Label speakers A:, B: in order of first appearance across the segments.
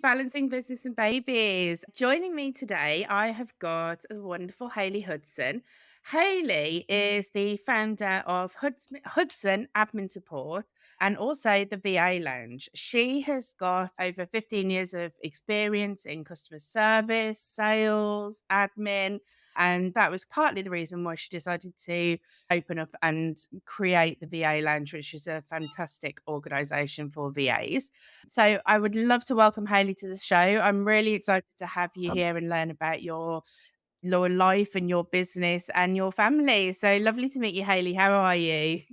A: Balancing Business and Babies. Joining me today, I have got the wonderful Hayley Hudson. Hayley is the founder of Hudson Admin Support and also the VA Lounge. She has got over 15 years of experience in customer service, sales, admin, and that was partly the reason why she decided to open up and create the VA Lounge, which is a fantastic organisation for VAs. So I would love to welcome Hayley to the show. I'm really excited to have you here and learn about your life and your business and your family. So lovely to meet you, Hayley. How are you?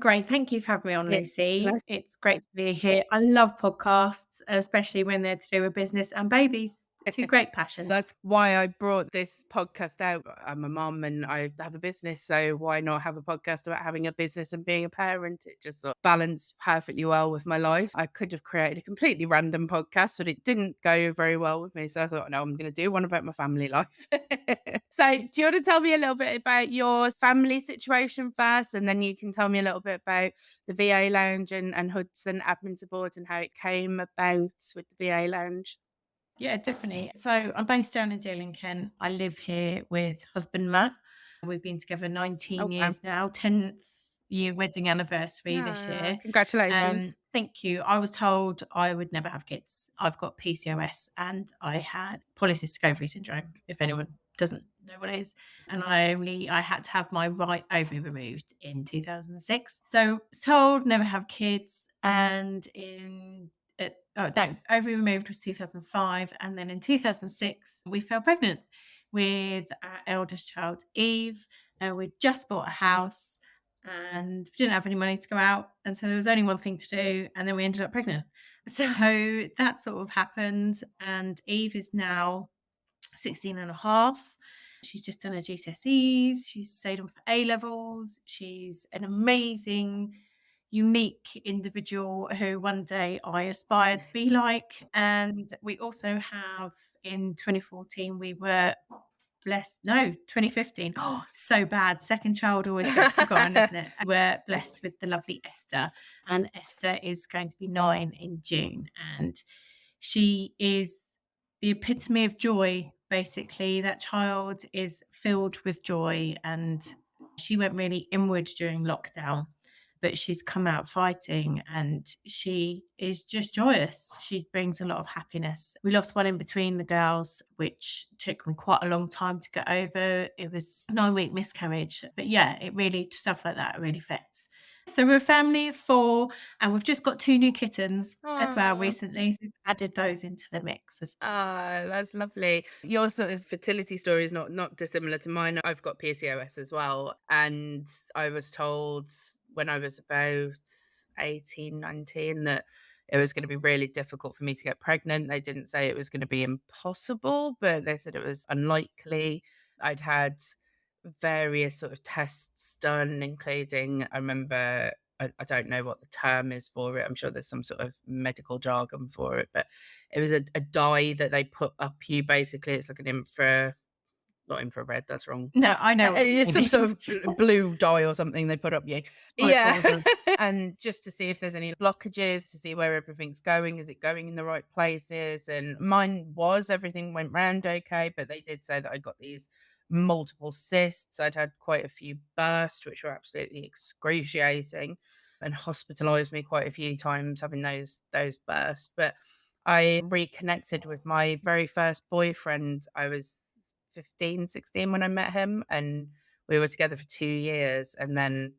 B: Great. Thank you for having me on,
A: Yeah,
B: Lucy.
A: that's
B: It's great to be here. I love podcasts, especially when they're to do with business and babies. Two great passions.
A: That's why I brought this podcast out. I'm a mum and I have a business, so why not have a podcast about having a business and being a parent? It just sort of balanced perfectly well with my life. I could have created a completely random podcast, but it didn't go very well with me. So I thought, no, I'm going to do one about my family life. So do you want to tell me a little bit about your family situation first? And then you can tell me a little bit about the VA Lounge and Hudson Admin Support and how it came about with the VA Lounge.
B: Yeah, definitely. So I'm based down in Deal in Kent. I live here with husband Matt. We've been together 19
A: Oh, wow.
B: years now, 10th year wedding anniversary this
A: Ah,
B: year.
A: congratulations.
B: Thank you. I was told I would never have kids. I've got PCOS and I had polycystic ovary syndrome, if anyone doesn't know what it is. And I had to have my right ovary removed in 2006. So was told never have kids. And ovary removed was 2005. And then in 2006, we fell pregnant with our eldest child, Eve. We'd just bought a house and we didn't have any money to go out. And so there was only one thing to do. And then we ended up pregnant. So that sort of happened. And Eve is now 16 and a half. She's just done her GCSEs. She's stayed on for A levels. She's an amazing, unique individual who one day I aspire to be like. And we also have in 2014, we were blessed. No, 2015. Oh, so bad. Second child always gets forgotten, isn't it? We're blessed with the lovely Esther, and Esther is going to be 9 in June. And she is the epitome of joy, basically. That child is filled with joy, and she went really inward during lockdown, but she's come out fighting and she is just joyous. She brings a lot of happiness. We lost one in between the girls, which took me quite a long time to get over. It was a 9-week miscarriage. But yeah, it really, stuff like that really affects. So we're a family of 4 and we've just got 2 new kittens as well
A: Oh,
B: recently. So we've added those into the mix as
A: ah, that's lovely. Your sort of fertility story is not dissimilar to mine. I've got PCOS as well, and I was told when I was about 18, 19 that it was going to be really difficult for me to get pregnant. They didn't say it was going to be impossible, but they said it was unlikely. I'd had various sort of tests done, including I remember I don't know what the term is for it. I'm sure there's some sort of medical jargon for it, but it was a dye that they put up you basically. It's like not infrared, that's wrong.
B: no, I know what
A: It's
B: you
A: some sort
B: mean.
A: of blue dye or something they put up you. Yeah.
B: Menopausal.
A: And just to see if there's any blockages, to see where everything's going. Is it going in the right places? And mine was, everything went round okay, but they did say that I'd got these multiple cysts. I'd had quite a few bursts, which were absolutely excruciating and hospitalized me quite a few times having those bursts. But I reconnected with my very first boyfriend. I was 15, 16 when I met him, and we were together for 2 years, and then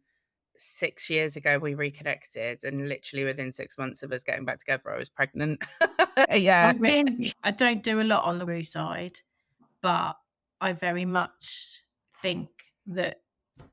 A: 6 years ago we reconnected, and literally within 6 months of us getting back together, I was pregnant. Yeah.
B: Oh, really? I don't do a lot on the woo side, but I very much think that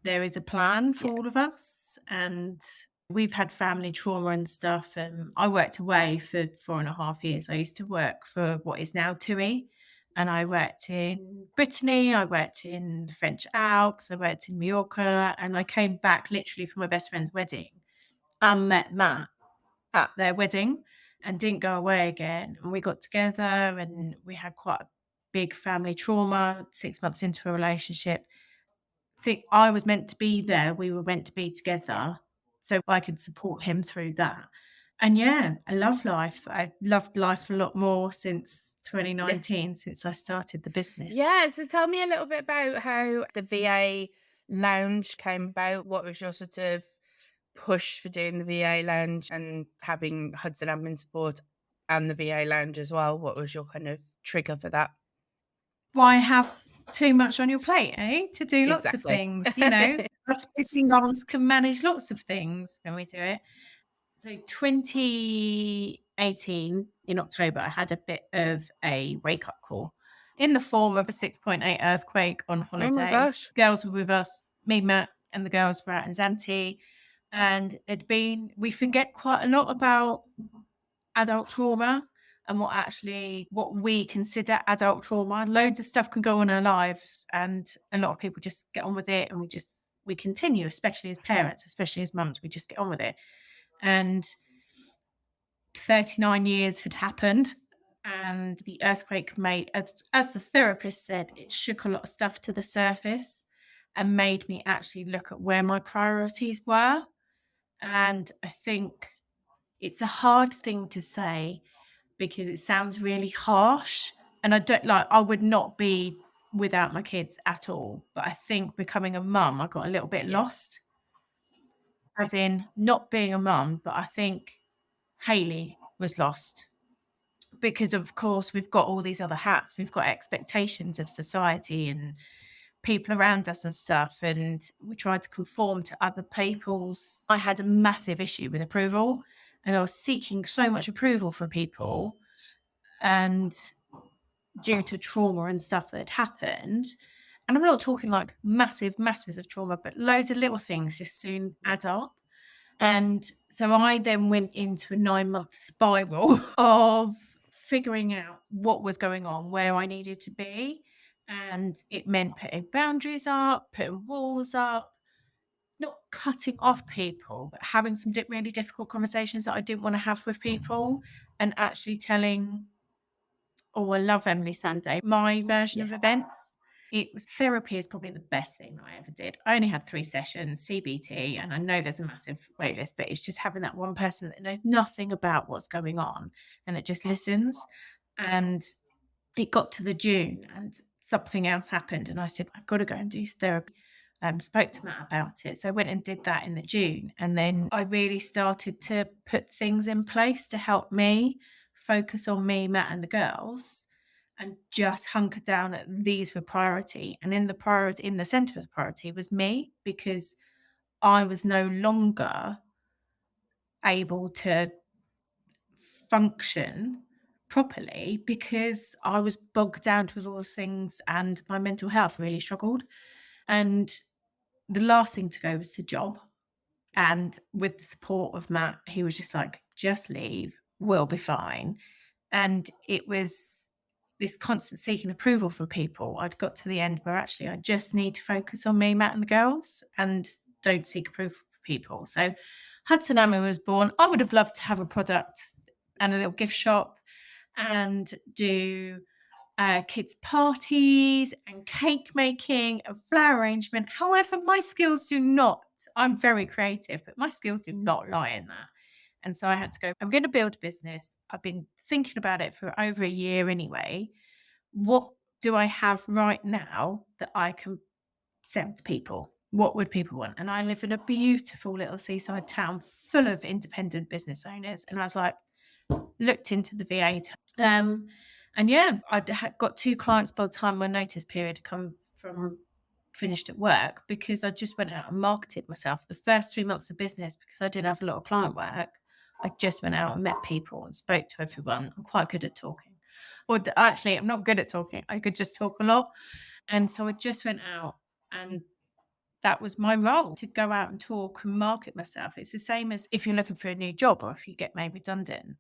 B: there is a plan for
A: Yeah.
B: all of us. And we've had family trauma and stuff. And I worked away for 4.5 years. I used to work for what is now TUI. And I worked in Brittany, I worked in the French Alps, I worked in Mallorca, and I came back literally for my best friend's wedding and met Matt at their wedding and didn't go away again. And we got together and we had quite a big family trauma 6 months into a relationship. I think I was meant to be there. We were meant to be
A: Yeah.
B: together so I could support him through that. And yeah, I love life. I loved life a lot more since
A: Yeah.
B: 2019, since I started the business.
A: Yeah, so tell me a little bit about how the VA lounge came about. What was your sort of push for doing the VA lounge and having Hudson admin support and the VA lounge as well? What was your kind of trigger for that?
B: Why have too much on your plate, eh? To do lots of
A: Exactly.
B: things, us busy mums can manage lots of things when we do it. So 2018 in October, I had a bit of a wake up call in the form of a 6.8 earthquake on
A: Oh my
B: holiday.
A: gosh.
B: Girls were with us, me, Matt, and the girls were out in Zante. And we forget quite a lot about adult trauma and what we consider adult trauma. Loads of stuff can go on in our lives, and a lot of people just get on with it, and we continue, especially as parents, especially as mums, we just get on with it. And 39 years had happened, and the earthquake made, as the therapist said, it shook a lot of stuff to the surface and made me actually look at where my priorities were. And I think it's a hard thing to say because it sounds really harsh. And I would not be without my kids at all. But I think becoming a mum, I got a little bit
A: Yeah.
B: lost, as in not being a mum, but I think Hayley was lost because, of course, we've got all these other hats. We've got expectations of society and people around us and stuff. And we tried to conform to other people's. I had a massive issue with approval, and I was seeking so much approval from people. And due to trauma and stuff that had happened. And I'm not talking like massive masses of trauma, but loads of little things just soon add up. And so I then went into a 9-month spiral of figuring out what was going on, where I needed to be. And it meant putting boundaries up, putting walls up, not cutting off people, but having some really difficult conversations that I didn't want to have with people, and actually telling, oh, I love Emily Sunday, my version
A: Yeah.
B: of events. It was therapy is probably the best thing I ever did. I only had 3 sessions, CBT, and I know there's a massive wait list, but it's just having that one person that knows nothing about what's going on and it just listens. And it got to the June and something else happened. And I said, I've got to go and do therapy. Spoke to Matt about it. So I went and did that in the June. And then I really started to put things in place to help me focus on me, Matt, and the girls, and just hunker down at these were priority. And in the center of the priority was me, because I was no longer able to function properly because I was bogged down with all those things and my mental health really struggled. And the last thing to go was the job. And with the support of Matt, he was just like, just leave, we'll be fine. And it was this constant seeking approval from people. I'd got to the end where actually I just need to focus on me, Matt, and the girls, and don't seek approval from people. So Hudson Ammo was born. I would have loved to have a product and a little gift shop and do kids' parties and cake making and flower arrangement. However, my skills do not. I'm very creative, but my skills do not lie in that. And so I had to go, I'm going to build a business. I've been thinking about it for over a year anyway. What do I have right now that I can sell to people? What would people want? And I live in a beautiful little seaside town full of independent business owners. And I was like, looked into the VA. And yeah, got 2 clients by the time my notice period come from finished at work, because I just went out and marketed myself. The first 3 months of business, because I didn't have a lot of client work, I just went out and met people and spoke to everyone. I'm quite good at talking. Actually, I'm not good at talking. I could just talk a lot. And so I just went out, and that was my role, to go out and talk and market myself. It's the same as if you're looking for a new job or if you get made redundant.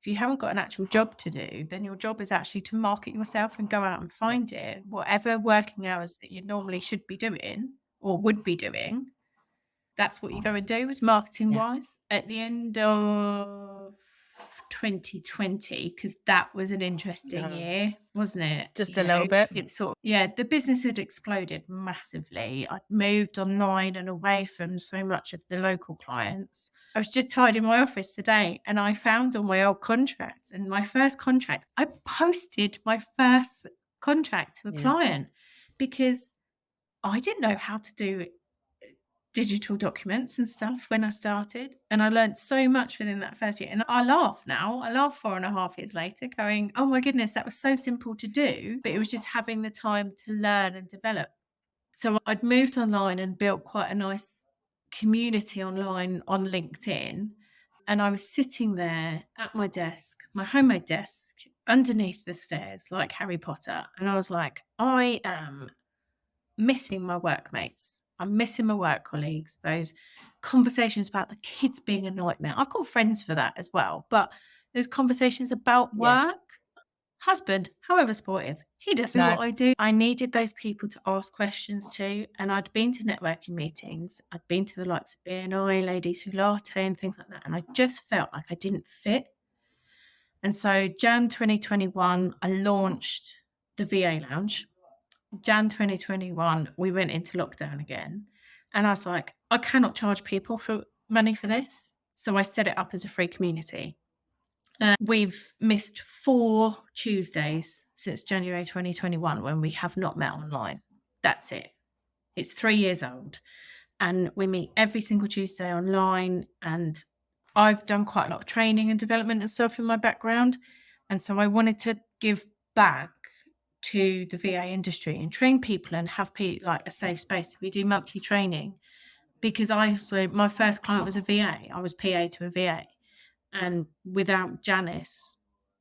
B: If you haven't got an actual job to do, then your job is actually to market yourself and go out and find it. Whatever working hours that you normally should be doing or would be doing, that's what you go and do, is marketing
A: Yeah.
B: wise. At the end of 2020 because that was an interesting
A: No,
B: year, wasn't it?
A: just a little bit.
B: It's sort of, yeah, the business had exploded massively. I'd moved online and away from so much of the local clients. I was just tidying my office today and I found all my old contracts. And my first contract, I posted my first contract to a
A: Yeah.
B: client because I didn't know how to do digital documents and stuff when I started. And I learned so much within that first year. And I laugh now. I laugh 4.5 years later, going, oh my goodness, that was so simple to do. But it was just having the time to learn and develop. So I'd moved online and built quite a nice community online on LinkedIn. And I was sitting there at my desk, my homemade desk, underneath the stairs, like Harry Potter. And I was like, I am missing my workmates. I'm missing my work colleagues, those conversations about the kids being a nightmare. I've got friends for that as well, but those conversations about
A: Yeah.
B: work, husband, however supportive, he does do
A: No.
B: what I do. I needed those people to ask questions to, and I'd been to networking meetings. I'd been to the likes of BNI, Ladies Who Latte and things like that, and I just felt like I didn't fit. And so Jan 2021, I launched the VA Lounge. Jan 2021, we went into lockdown again. And I was like, I cannot charge people for money for this. So I set it up as a free community. We've missed 4 Tuesdays since January 2021 when we have not met online. That's it. It's 3 years old. And we meet every single Tuesday online. And I've done quite a lot of training and development and stuff in my background. And so I wanted to give back to the VA industry and train people and have like a safe space. We do monthly training because my first client was a VA. I was PA to a VA. And without Janice,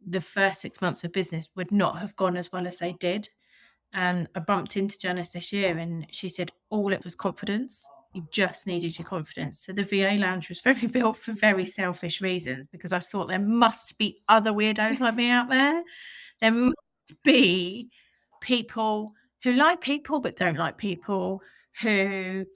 B: the first 6 months of business would not have gone as well as they did. And I bumped into Janice this year and she said, all it was confidence. You just needed your confidence. So the VA Lounge was very built for very selfish reasons because I thought there must be other weirdos like me out there. There must be people who like people but don't like people, who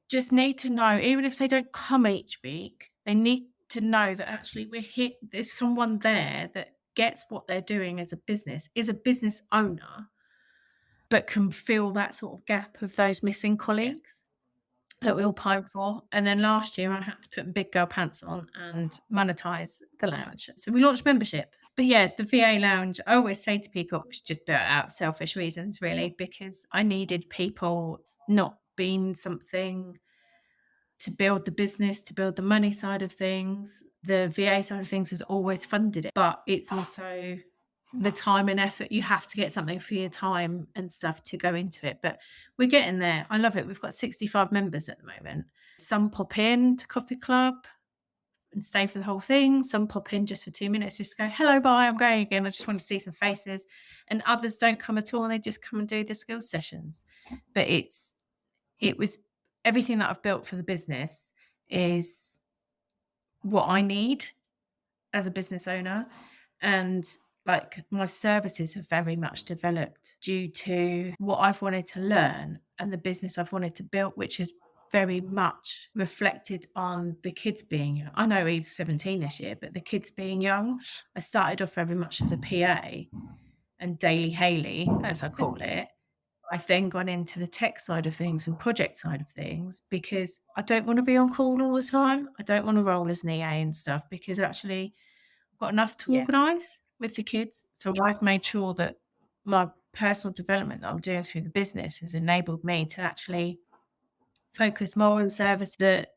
B: just need to know, even if they don't come each week, they need to know that actually we're here. There's someone there that gets what they're doing as a business, is a business owner, but can fill that sort of gap of those missing
A: Yeah.
B: colleagues that we all pine for. And then last year I had to put big girl pants on and monetize the lounge. So we launched membership. But yeah, the VA Lounge, I always say to people, it's just built out of selfish reasons, really, because I needed people, not being something to build the business, to build the money side of things. The VA side of things has always funded it, but it's also the time and effort. You have to get something for your time and stuff to go into it. But we're getting there. I love it. We've got 65 members at the moment. Some pop in to Coffee Club and stay for the whole thing. Some pop in just for 2 minutes, just go, hello, bye, I'm going again. I just want to see some faces. And others don't come at all and they just come and do the skills sessions. But it was everything that I've built for the business is what I need as a business owner. And like my services have very much developed due to what I've wanted to learn and the business I've wanted to build, which is very much reflected on the kids being young. I know Eve's 17 this year, but the kids being young, I started off very much as a PA and daily Hayley, as I call it. I've then gone into the tech side of things and project side of things because I don't want to be on call all the time. I don't want to roll as an EA and stuff because actually I've got enough to
A: Yeah.
B: organise with the kids. So I've made sure that my personal development that I'm doing through the business has enabled me to actually focus more on service, that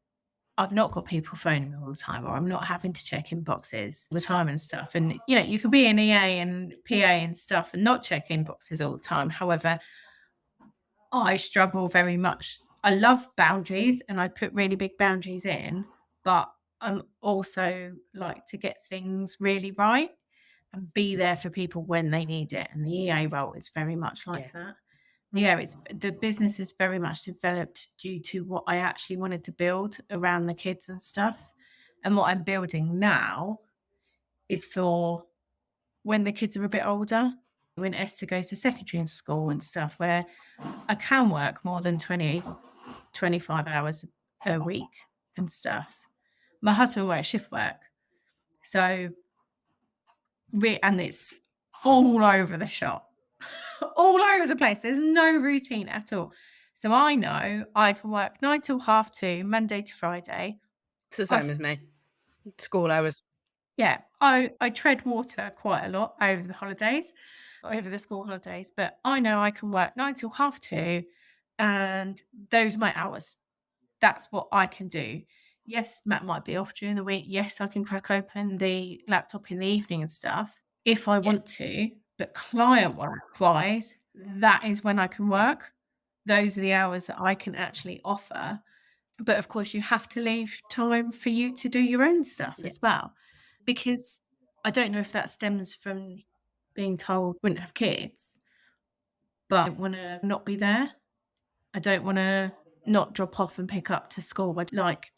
B: I've not got people phoning me all the time, or I'm not having to check inboxes all the time and stuff. And, you can be an EA and PA and stuff and not check inboxes all the time. However, I struggle very much. I love boundaries and I put really big boundaries in, but I'm also like to get things really right and be there for people when they need it. And the EA role is very much like that. Yeah, it's the business is very much developed due to what I actually wanted to build around the kids and stuff. And what I'm building now is for when the kids are a bit older, when Esther goes to secondary school and stuff, where I can work more than 20, 25 hours a week and stuff. My husband works shift work. So, and it's all over the shop, all over the place. There's no routine at all. So I know I can work 9 till 2:30, Monday to Friday.
A: It's the same
B: I've
A: as me. School hours.
B: Yeah, I tread water quite a lot over the holidays, over the school holidays, but I know I can work 9 till 2:30, and those are my hours. That's what I can do. Yes, Matt might be off during the week. Yes, I can crack open the laptop in the evening and stuff if I
A: Yeah,
B: want to, but client work wise, that is when I can work. Those are the hours that I can actually offer. But of course, you have to leave time for you to do your own stuff
A: yeah,
B: as well. Because I don't know if that stems from being told wouldn't have kids, but I don't want to not be there. I don't want to not drop off and pick up to school.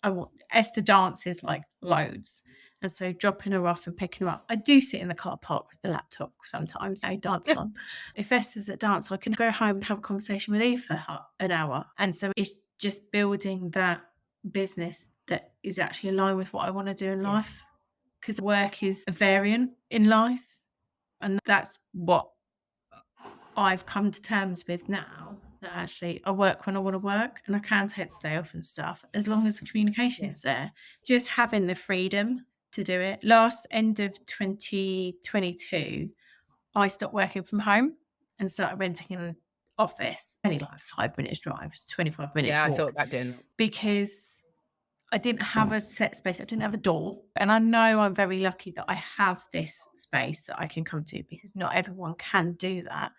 B: I want Esther dances like loads. And so dropping her off and picking her up. I do sit in the car park with the laptop sometimes. I dance on. If Esther's at dance, I can go home and have a conversation with Eve for an hour. And so it's just building that business that is actually aligned with what I want to do in
A: yeah,
B: life. Because work is a variant in life. And that's what I've come to terms with now, that actually I work when I want to work and I can take the day off and stuff as long as the
A: yeah,
B: communication's there. Just having the freedom to do it. Last end of 2022, I stopped working from home and started renting an office. Only like 5 minutes drive, it's 25 minutes
A: yeah. I
B: walk
A: thought that didn't.
B: because I didn't have a set space. I didn't have a door. And I know I'm very lucky that I have this space that I can come to because not everyone can do that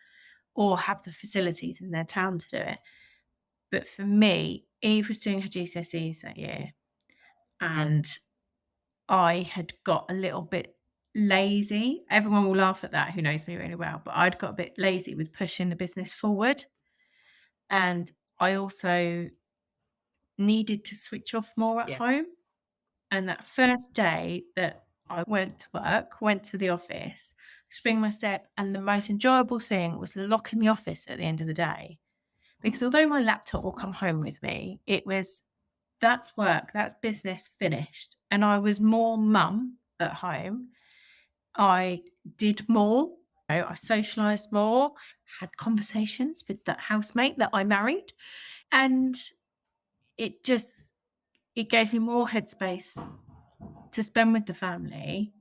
B: or have the facilities in their town to do it. But for me, Eve was doing her GCSEs that year, and I had got a little bit lazy. Everyone will laugh at that who knows me really well, but I'd got a bit lazy with pushing the business forward. And I also needed to switch off more at
A: Yeah,
B: home. And that first day that I went to work, went to the office, spring my step, and the most enjoyable thing was locking the office at the end of the day. Because although my laptop will come home with me, it was that's work, that's business finished. And I was more mum at home. I did more. I socialized more, had conversations with that housemate that I married. And it just it gave me more headspace to spend with the family,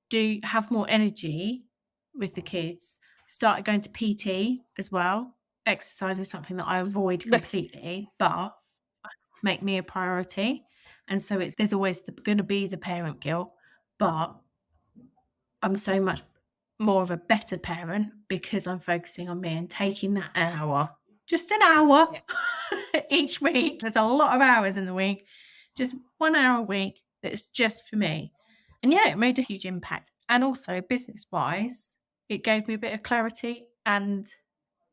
B: do have more energy with the kids, started going to PT as well. Exercise is something that I avoid
A: that's
B: completely, but to make me a priority. And so there's always going to be the parent guilt, but I'm so much more of a better parent because I'm focusing on me and taking that hour, just an hour
A: yeah.
B: each week. There's a lot of hours in the week, just 1 hour a week that's just for me. And yeah, it made a huge impact. And also, business wise, it gave me a bit of clarity and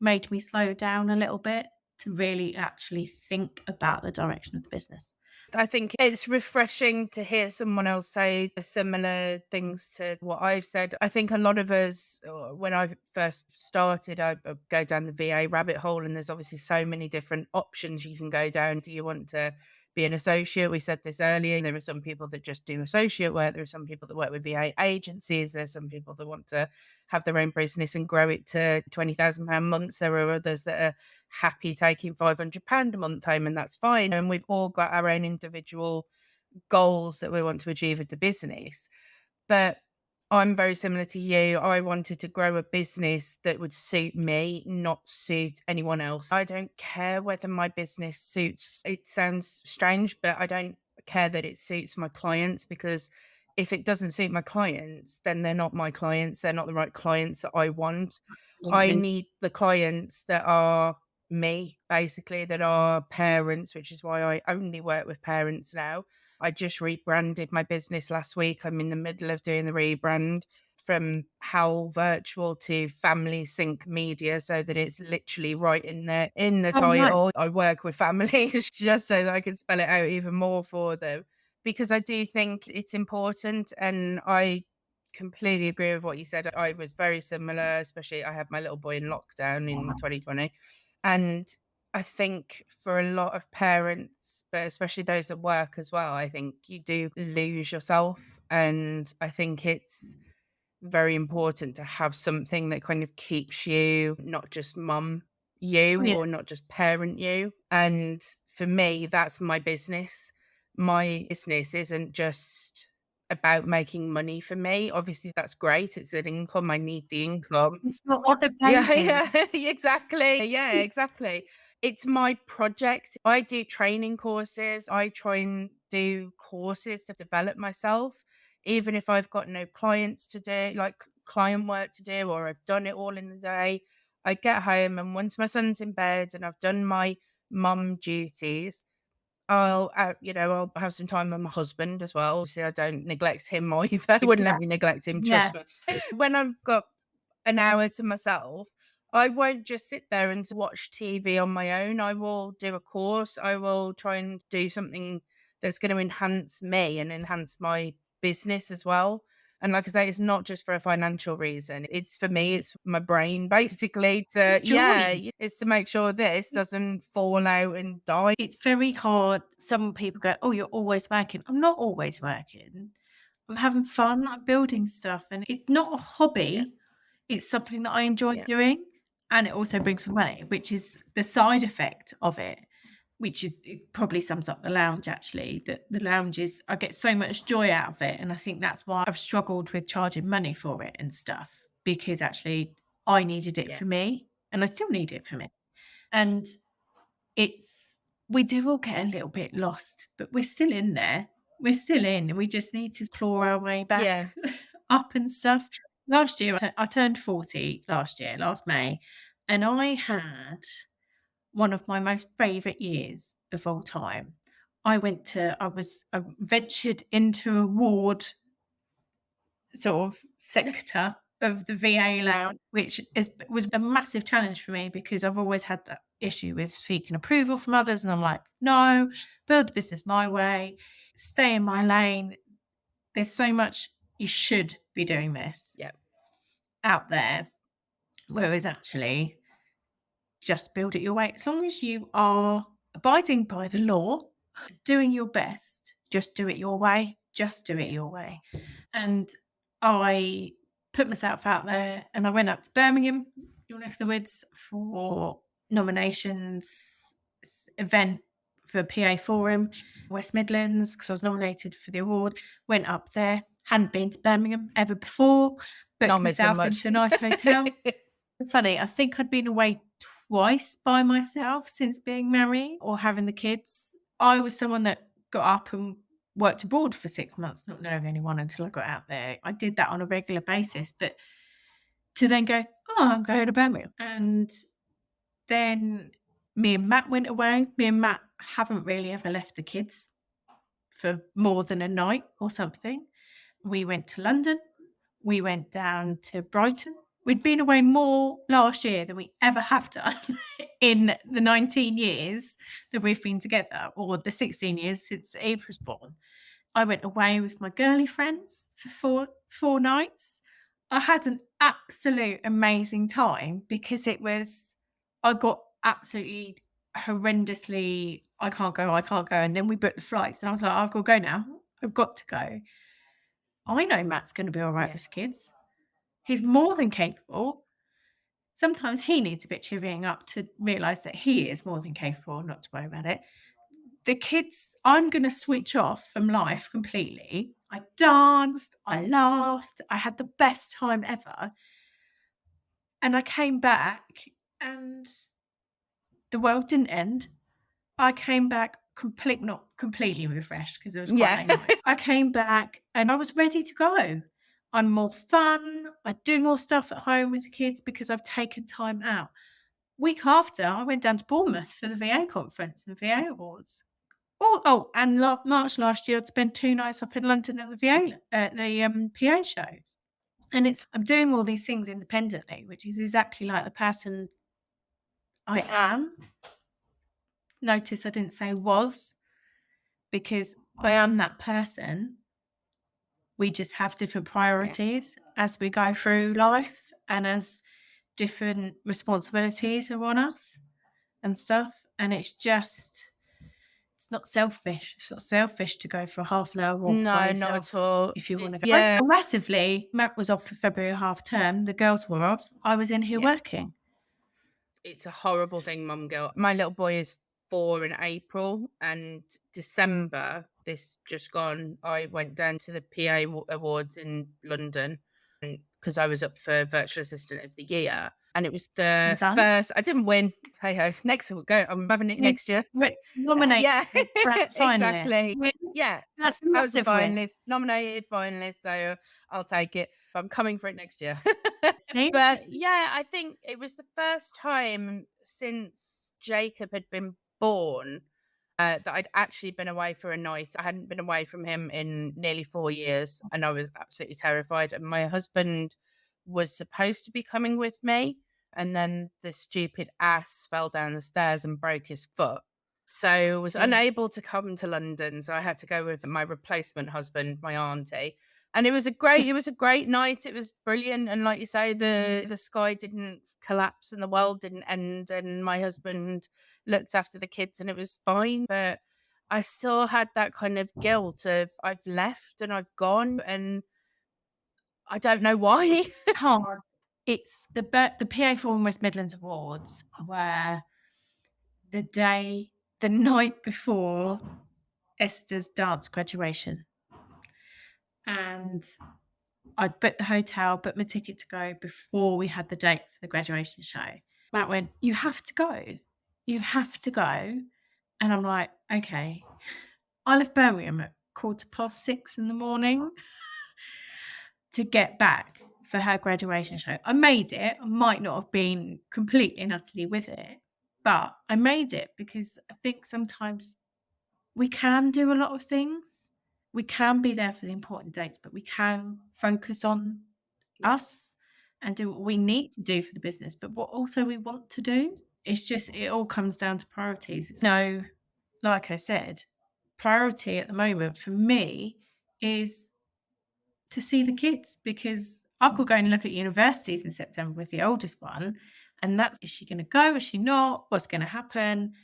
B: made me slow down a little bit to really actually think about the direction of the business.
A: I think it's refreshing to hear someone else say similar things to what I've said. I think a lot of us, when I first started, I go down the VA rabbit hole, and there's obviously so many different options you can go down. Do you want to be an associate? We said this earlier. There are some people that just do associate work. There are some people that work with VA agencies. There's some people that want to have their own business and grow it to £20,000 months. There are others that are happy taking £500 a month home, and that's fine. And we've all got our own individual goals that we want to achieve with the business. But I'm very similar to you. I wanted to grow a business that would suit me, not suit anyone else. I don't care whether my business suits, it sounds strange, but I don't care that it suits my clients, because if it doesn't suit my clients, then they're not my clients. They're not the right clients that I want. I
B: Absolutely.
A: need the clients that are me, basically, that are parents, which is why I only work with parents now. I just rebranded my business last week. I'm in the middle of doing the rebrand from Howl Virtual to Family Sync Media, so that it's literally right in there in the
B: Oh, nice.
A: title. I work with families just so that I can spell it out even more for them, because I do think it's important. And I completely agree with what you said. I was very similar, especially I had my little boy in lockdown in 2020. And I think for a lot of parents, but especially those at work as well, I think you do lose yourself And I think it's very important to have something that kind of keeps you not just mum
B: Oh,
A: you
B: yeah.
A: or not just parent you. And for me, that's my business. My business isn't just about making money for me. Obviously, that's great. It's an income. I need the income.
B: It's not what the
A: Yeah,
B: baby.
A: yeah, exactly. Yeah, exactly. It's my project. I do training courses. I try and do courses to develop myself, even if I've got no clients to do, like client work to do, or I've done it all in the day. I get home, and once my son's in bed and I've done my mum duties, I'll have some time with my husband as well. See, I don't neglect him either. I wouldn't
B: Yeah.
A: let me neglect him,
B: Yeah.
A: trust me. When I've got an hour to myself, I won't just sit there and watch TV on my own. I will do a course. I will try and do something that's going to enhance me and enhance my business as well. And like I say, it's not just for a financial reason. It's for me, it's my brain basically
B: It's
A: to, yeah,
B: joy.
A: it's to make sure this doesn't fall out and die.
B: It's very hard. Some people go, "Oh, you're always working." I'm not always working. I'm having fun. I'm building stuff, and it's not a
A: Yeah,
B: hobby. It's something that I enjoy
A: yeah,
B: doing, and it also brings me money, which is the side effect of it. Which is it probably sums up the lounge actually. That the lounge is I get so much joy out of it, and I think that's why I've struggled with charging money for it and stuff because actually I needed it
A: yeah,
B: for me, and I still need it for me. And it's we do all get a little bit lost, but we're still in there. We're still in, and we just need to claw our way back
A: yeah,
B: up and stuff. Last year, I turned 40 last year, last May, and I had one of my most favourite years of all time. I ventured into a ward sort of sector of the VA lounge, which was a massive challenge for me because I've always had that issue with seeking approval from others. And I'm like, no, build the business my way, stay in my lane. There's so much you should be doing this
A: yeah,
B: out there. Whereas actually, just build it your way. As long as you are abiding by the law, doing your best, just do it your way. Just do it
A: yeah.
B: your way. And I put myself out there and I went up to Birmingham, your neck of the woods, for nominations event for PA Forum, West Midlands, because I was nominated for the award. Went up there, hadn't been to Birmingham ever before,
A: Not
B: booked
A: missing
B: myself
A: much.
B: into a nice hotel. Funny, I think I'd been away twice by myself since being married or having the kids. I was someone that got up and worked abroad for 6 months, not knowing anyone until I got out there. I did that on a regular basis, but to then go, "Oh, I'm going to Birmingham," and then me and Matt went away. Me and Matt haven't really ever left the kids for more than a night or something. We went to London. We went down to Brighton. We'd been away more last year than we ever have done in the 19 years that we've been together, or the 16 years since Eve was born. I went away with my girly friends for four nights. I had an absolute amazing time because I got absolutely horrendously, I can't go, I can't go. And then we booked the flights and I was like, I've got to go now. I've got to go. I know Matt's going to be all right
A: Yeah,
B: with the kids. He's more than capable. Sometimes he needs a bit chivying up to realise that he is more than capable, not to worry about it. The kids, I'm going to switch off from life completely. I danced, I laughed, I had the best time ever. And I came back and the world didn't end. I came back not completely refreshed because it was quite
A: yeah.
B: late night. I came back and I was ready to go. I'm more fun. I do more stuff at home with the kids because I've taken time out. Week after, I went down to Bournemouth for the VA conference and VA awards. And March last year, I'd spent 2 nights up in London at the PA show. And I'm doing all these things independently, which is exactly like the person I am. Notice I didn't say was, because I am that person. We just have different
A: Yeah,
B: priorities as we go through life and as different responsibilities are on us and stuff. And it's It's not selfish. It's not selfish to go for a half an hour walk by
A: No, not at
B: yourself
A: all.
B: if you want to go. I
A: Yeah,
B: still massively. Matt was off for February half term. The girls were off. I was in here
A: yeah.
B: working.
A: It's a horrible thing, mum guilt. My little boy is 4 in April, and December, this just gone, I went down to the PA awards in London because I was up for Virtual Assistant of the Year. And it was
B: Well
A: the
B: done.
A: first, I didn't win. Hey ho, next we'll go. I'm having it
B: You
A: next year.
B: nominated
A: Yeah,
B: for grand finalist.
A: exactly.
B: Really?
A: Yeah,
B: That's a
A: I was a
B: massive win.
A: finalist, nominated finalist, so I'll take it. But I'm coming for it next year.
B: See?
A: But yeah, I think it was the first time since Jacob had been born that I'd actually been away for a night. I hadn't been away from him in nearly 4 years, and I was absolutely terrified. And my husband was supposed to be coming with me, and then the stupid ass fell down the stairs and broke his foot. So was
B: Mm.
A: unable to come to London. So I had to go with my replacement husband, my auntie. And it was a great night. It was brilliant. And like you say, the sky didn't collapse and the world didn't end. And my husband looked after the kids and it was fine. But I still had that kind of guilt of I've left and I've gone and I don't know why.
B: Hard. It's the PA for West Midlands Awards where the night before Esther's dance graduation. And I'd booked the hotel, booked my ticket to go before we had the date for the graduation show. Matt went, "You have to go. You have to go." And I'm like, okay. I left Birmingham at 6:15 in the morning to get back for her graduation show. I made it. I might not have been completely and utterly with it, but I made it because I think sometimes we can do a lot of things. We can be there for the important dates, but we can focus on us and do what we need to do for the business, but what also we want to do. It's just, it all comes down to priorities. It's no, like I said, priority at the moment for me is to see the kids because I've got going to look at universities in September with the oldest one. And that's, is she going to go? Is she not? What's going to happen?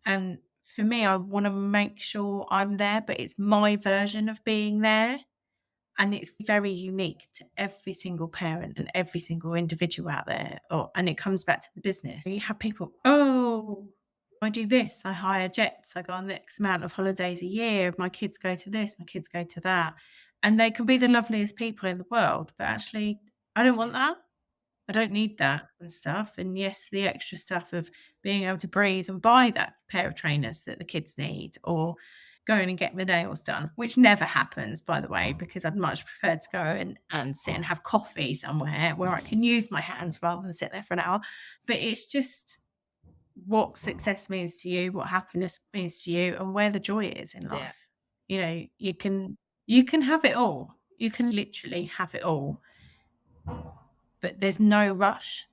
B: And for me, I want to make sure I'm there, but it's my version of being there. And it's very unique to every single parent and every single individual out there. And it comes back to the business. You have people, oh, I do this, I hire jets, I go on X amount of holidays a year, my kids go to this, my kids go to that. And they can be the loveliest people in the world, but actually, I don't want that. I don't need that and stuff. And yes, the extra stuff of being able to breathe and buy that pair of trainers that the kids need, or going and get my nails done, which never happens, by the way, because I'd much prefer to go and sit and have coffee somewhere where I can use my hands rather than sit there for an hour. But it's just what success means to you, what happiness means to you, and where the joy is in
A: Yeah.
B: life. You know, you can have it all. You can literally have it all. But there's no rush.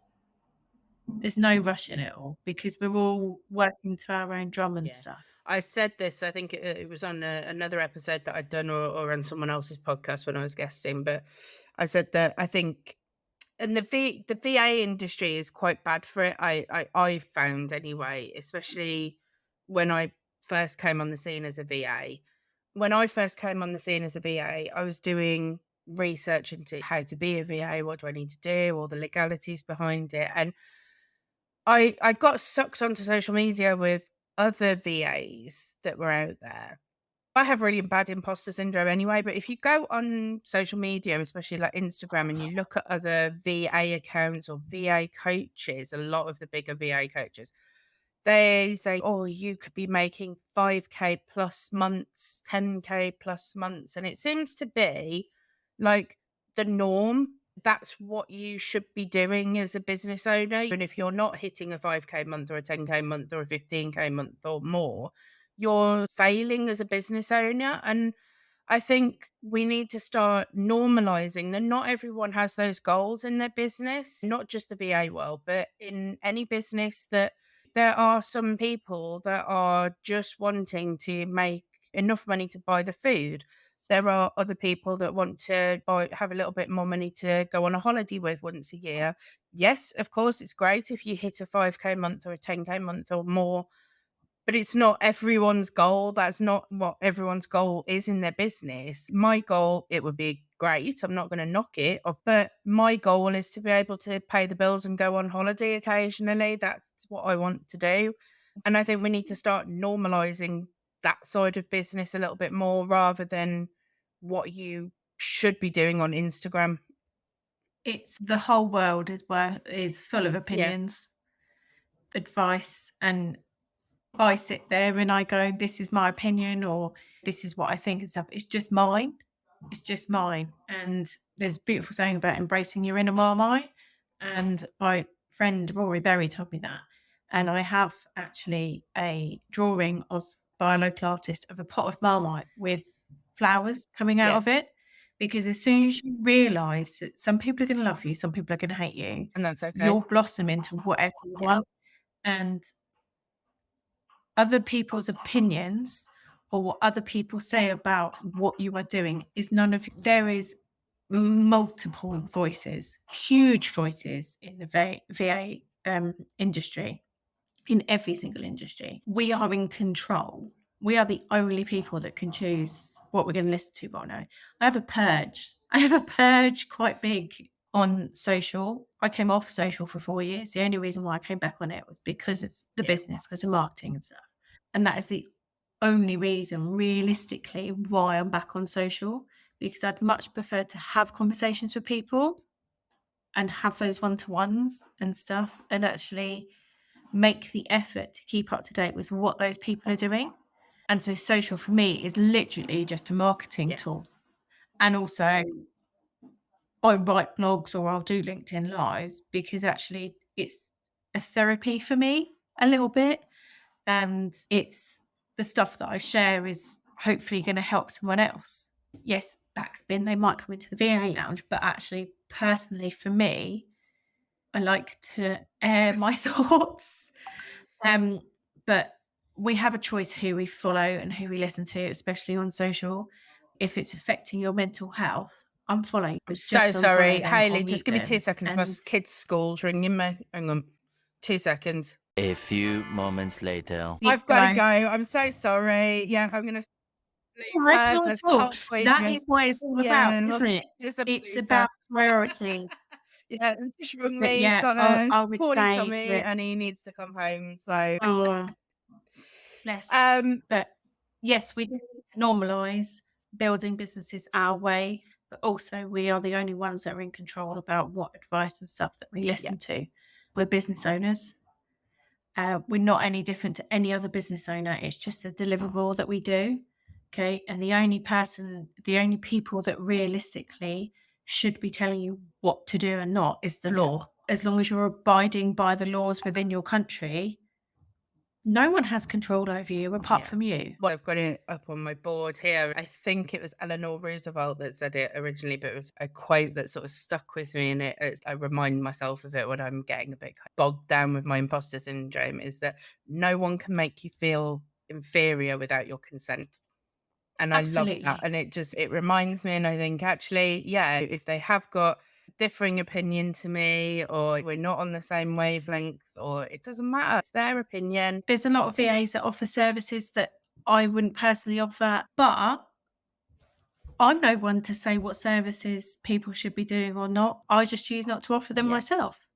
B: There's no rush in it all because we're all working to our own drum and
A: Yeah.
B: stuff.
A: I said this, I think it was on another episode that I'd done or on someone else's podcast when I was guesting, but I said that I think and the VA industry is quite bad for it. I found anyway, especially when I first came on the scene as a VA. When I first came on the scene as a VA, I was doing research into how to be a VA, what do I need to do, all the legalities behind it. And I got sucked onto social media with other VAs that were out there. I have really bad imposter syndrome anyway, but if you go on social media, especially like Instagram, and you look at other VA accounts or VA coaches, a lot of the bigger VA coaches, they say, oh, you could be making 5K plus months, 10K plus months. And it seems to be like the norm. That's what you should be doing as a business owner. And if you're not hitting a 5K month or a 10K month or a 15K month or more, you're failing as a business owner. And I think we need to start normalizing that not everyone has those goals in their business, not just the VA world, but in any business, that there are some people that are just wanting to make enough money to buy the food. There are other people that want to have a little bit more money to go on a holiday with once a year. Yes, of course, it's great if you hit a 5K month or a 10K month or more, But it's not everyone's goal. That's not what everyone's goal is in their business. My goal, it would be great. I'm not going to knock it off, but my goal is to be able to pay the bills and go on holiday occasionally. That's what I want to do. And I think we need to start normalizing that side of business a little bit more rather than what you should be doing on Instagram.
B: It's the whole world is full of
A: Yeah.
B: opinions, advice, and I sit there and I go, "This is my opinion," or "This is what I think," and stuff. It's just mine. It's just mine. And there's a beautiful saying about embracing your inner Marmite. And my friend Rory Berry told me that. And I have actually a drawing by a local artist of a pot of Marmite with flowers coming out
A: Yeah.
B: of it. Because as soon as you realise that some people are going to love you, some people are going to hate you,
A: And that's okay.
B: you'll blossom into whatever you
A: Yeah.
B: want. And other people's opinions or what other people say about what you are doing is there is multiple voices, huge voices in the VA industry, in every single industry. We are in control. We are the only people that can choose what we're going to listen to. But no, I have a purge. I have a purge quite big on social. I came off social for 4 years. The only reason why I came back on it was because of the
A: Yeah.
B: business, because of marketing and stuff. And that is the only reason, realistically, why I'm back on social, because I'd much prefer to have conversations with people and have those one-to-ones and stuff, and actually make the effort to keep up to date with what those people are doing. And so social for me is literally just a marketing
A: Yeah.
B: tool. And also I write blogs or I'll do LinkedIn lives because actually it's a therapy for me a little bit. And it's the stuff that I share is hopefully going to help someone else. Yes, backspin, they might come into the VA lounge, but actually, personally, for me, I like to air my thoughts. But we have a choice who we follow and who we listen to, especially on social. If it's affecting your mental health, unfollow.
A: I'm
B: Just
A: so
B: unfollow
A: sorry.
B: them or
A: Hayley, just
B: mute
A: give me 2
B: them.
A: seconds. My
B: And
A: kid's school's ringing me. Hang on. 2 seconds.
C: A few moments later.
B: yeah,
A: I've got to go. I'm so sorry. Yeah, I'm gonna leave
B: right,
A: her.
B: not at
A: There's a
B: all.
A: whole
B: That
A: appointment.
B: is what it's all
A: Yeah,
B: about,
A: and
B: isn't it?
A: just a
B: It's
A: blooper.
B: about priorities.
A: Yeah, and just rung
B: But
A: me. He's
B: yeah,
A: got
B: I,
A: a
B: I would
A: poorly
B: say
A: tummy
B: that,
A: and he needs to come home. So,
B: oh, bless.
A: um,
B: But yes, we do need to normalise building businesses our way, but also we are the only ones that are in control about what advice and stuff that we
A: yeah,
B: listen to. We're business owners. We're not any different to any other business owner. It's just a deliverable that we do. Okay. And the only people that realistically should be telling you what to do and not is the law. As long as you're abiding by the laws within your country, no one has control over you apart
A: yeah.
B: from you.
A: Well, I've got it up on my board here. I think it was Eleanor Roosevelt that said it originally, but it was a quote that sort of stuck with me. And I remind myself of it when I'm getting a bit bogged down with my imposter syndrome, is that no one can make you feel inferior without your consent. And I love that.
B: Absolutely.
A: And it reminds me, and I think actually, yeah, if they have got differing opinion to me, or we're not on the same wavelength, or it doesn't matter, it's their opinion.
B: There's a lot of VAs that offer services that I wouldn't personally offer, but I'm no one to say what services people should be doing or not. I just choose not to offer them
A: Yeah.
B: myself.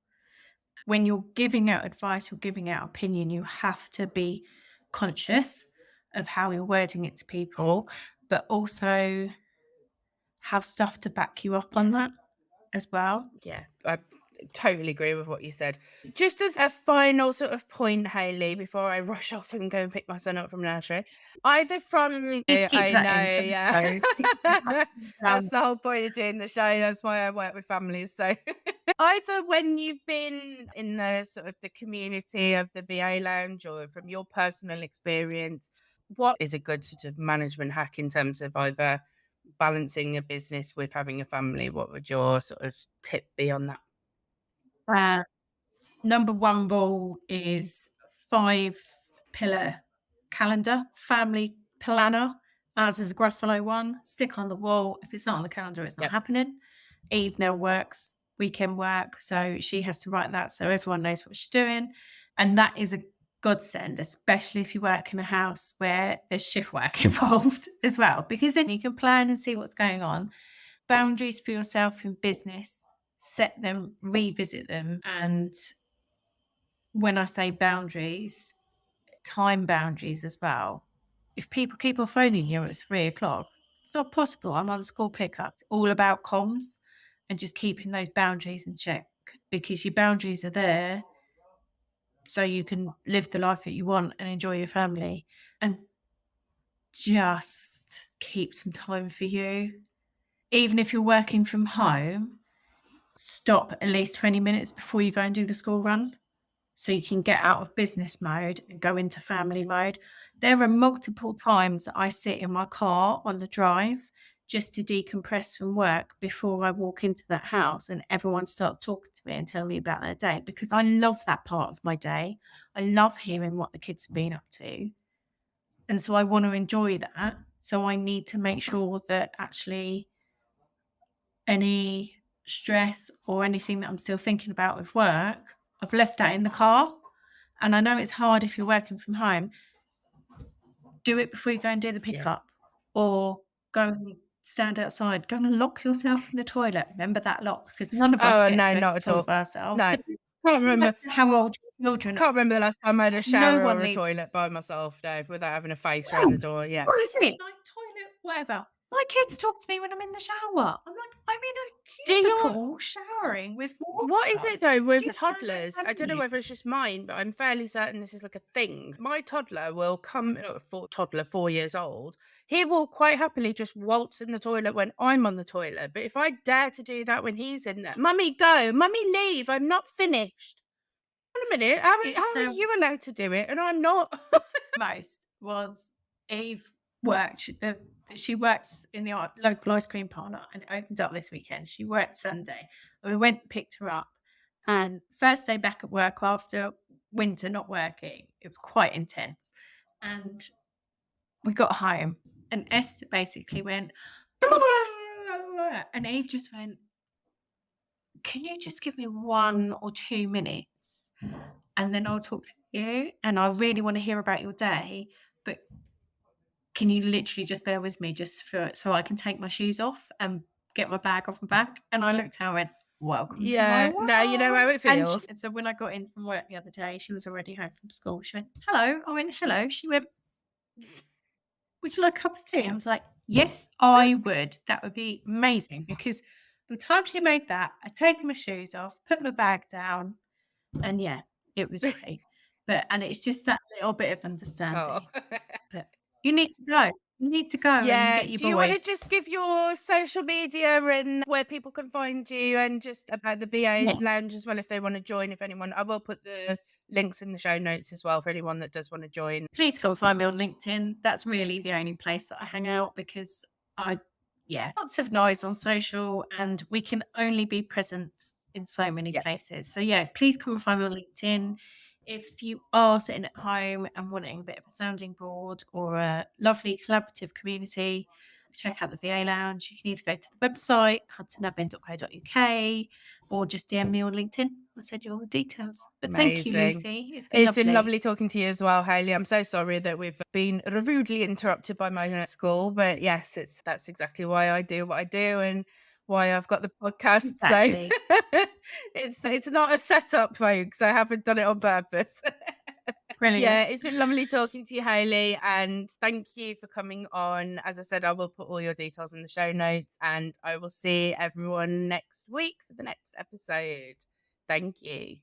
B: When you're giving out advice or giving out opinion, you have to be conscious of how you're wording it to people, but also have stuff to back you up on that as well.
A: Yeah, I totally agree with what you said. Just as a final sort of point, Hayley, before I rush off and go and pick my son up from nursery, either from
B: Please keep
A: I
B: that
A: know,
B: in. So
A: yeah,
B: that's,
A: that's the whole point of doing the show. That's why I work with families. So either when you've been in the sort of the community of the VA lounge, or from your personal experience, what is a good sort of management hack in terms of either balancing a business with having a family? What would your sort of tip be on that?
B: number one rule is 5-pillar calendar, family planner. Ours is a Gruffalo one. Stick on the wall. If it's not on the calendar, it's not
A: Yep.
B: happening. Eve now works weekend work, so she has to write that so everyone knows what she's doing. And that is a godsend, especially if you work in a house where there's shift work involved as well, because then you can plan and see what's going on. Boundaries for yourself in business, set them, revisit them. And when I say boundaries, time boundaries as well. If people keep on phoning you at 3 o'clock, it's not possible. I'm on the school pickup. It's all about comms and just keeping those boundaries in check, because your boundaries are there so you can live the life that you want and enjoy your family, and just keep some time for you. Even if you're working from home, stop at least 20 minutes before you go and do the school run, so you can get out of business mode and go into family mode. There are multiple times that I sit in my car on the drive just to decompress from work before I walk into that house and everyone starts talking to me and tell me about their day, because I love that part of my day. I love hearing what the kids have been up to. And so I want to enjoy that. So I need to make sure that actually any stress or anything that I'm still thinking about with work, I've left that in the car. And I know it's hard if you're working from home. Do it before you go and do the pickup, or go and stand outside. Go and lock yourself in the toilet. Remember that lock, because none of us
A: Oh,
B: get
A: no,
B: to go to
A: not
B: the
A: at
B: toilet
A: all.
B: by ourselves.
A: No,
B: No
A: can't remember.
B: matter how old your children are.
A: Can't remember the last time I had a
B: No
A: shower
B: one
A: or a
B: leaves.
A: toilet by myself, Dave, without having a face around the door. Yeah.
B: Honestly, like toilet, whatever. My kids talk to me when I'm in the shower. I'm like, I'm in a
A: Do you-
B: cubicle showering with water.
A: What is it though with
B: Just don't
A: toddlers?
B: let
A: I don't know
B: me.
A: whether it's just mine, but I'm fairly certain this is like a thing. My toddler will come, toddler 4 years old. He will quite happily just waltz in the toilet when I'm on the toilet. But if I dare to do that when he's in there, mummy, go, mummy, leave. I'm not finished. Wait a minute, how are you allowed to do it and I'm not?
B: Most was Eve worked. She works in the local ice cream parlour, and it opens up this weekend. She worked Sunday, and we went and picked her up. And first day back at work after winter not working, it was quite intense. And we got home, and Esther basically went, and Eve just went, "Can you just give me 1 or 2 minutes, and then I'll talk to you? And I really want to hear about your day, but can you literally just bear with me so I can take my shoes off and get my bag off my back?" And I looked at her and went, "Welcome to my world."
A: Now you know how it feels.
B: And so when I got in from work the other day, she was already home from school. She went, "Hello." I went, "Hello." She went, "Would you like a cup of tea?" I was like, "Yes, I would. That would be amazing." Because by the time she made that, I'd taken my shoes off, put my bag down, and yeah, it was great. And it's just that little bit of understanding.
A: Oh.
B: But you need to go. You need to go and get your
A: Do you want
B: boy.
A: to just give your social media and where people can find you, and just about the VA
B: Yes.
A: lounge as well if they want to join? If anyone, I will put the links in the show notes as well for anyone that does want to join.
B: Please come find me on LinkedIn. That's really the only place that I hang out, because lots of noise on social, and we can only be present in so many places. So yeah, please come and find me on LinkedIn. If you are sitting at home and wanting a bit of a sounding board or a lovely collaborative community, check out the VA Lounge. You can either go to the website, hudsonadmin.co.uk, or just DM me on LinkedIn. I'll send you all the details. But thank you,
A: Amazing.
B: Lucy.
A: It's been lovely talking to you as well, Hayley. I'm so sorry that we've been rudely interrupted by my school, but yes, that's exactly why I do what I do and why I've got the podcast.
B: Exactly.
A: So it's not a setup, folks. I haven't done it on purpose.
B: Brilliant.
A: Yeah, it's been lovely talking to you, Hayley, and thank you for coming on. As I said, I will put all your details in the show notes, and I will see everyone next week for the next episode. Thank you.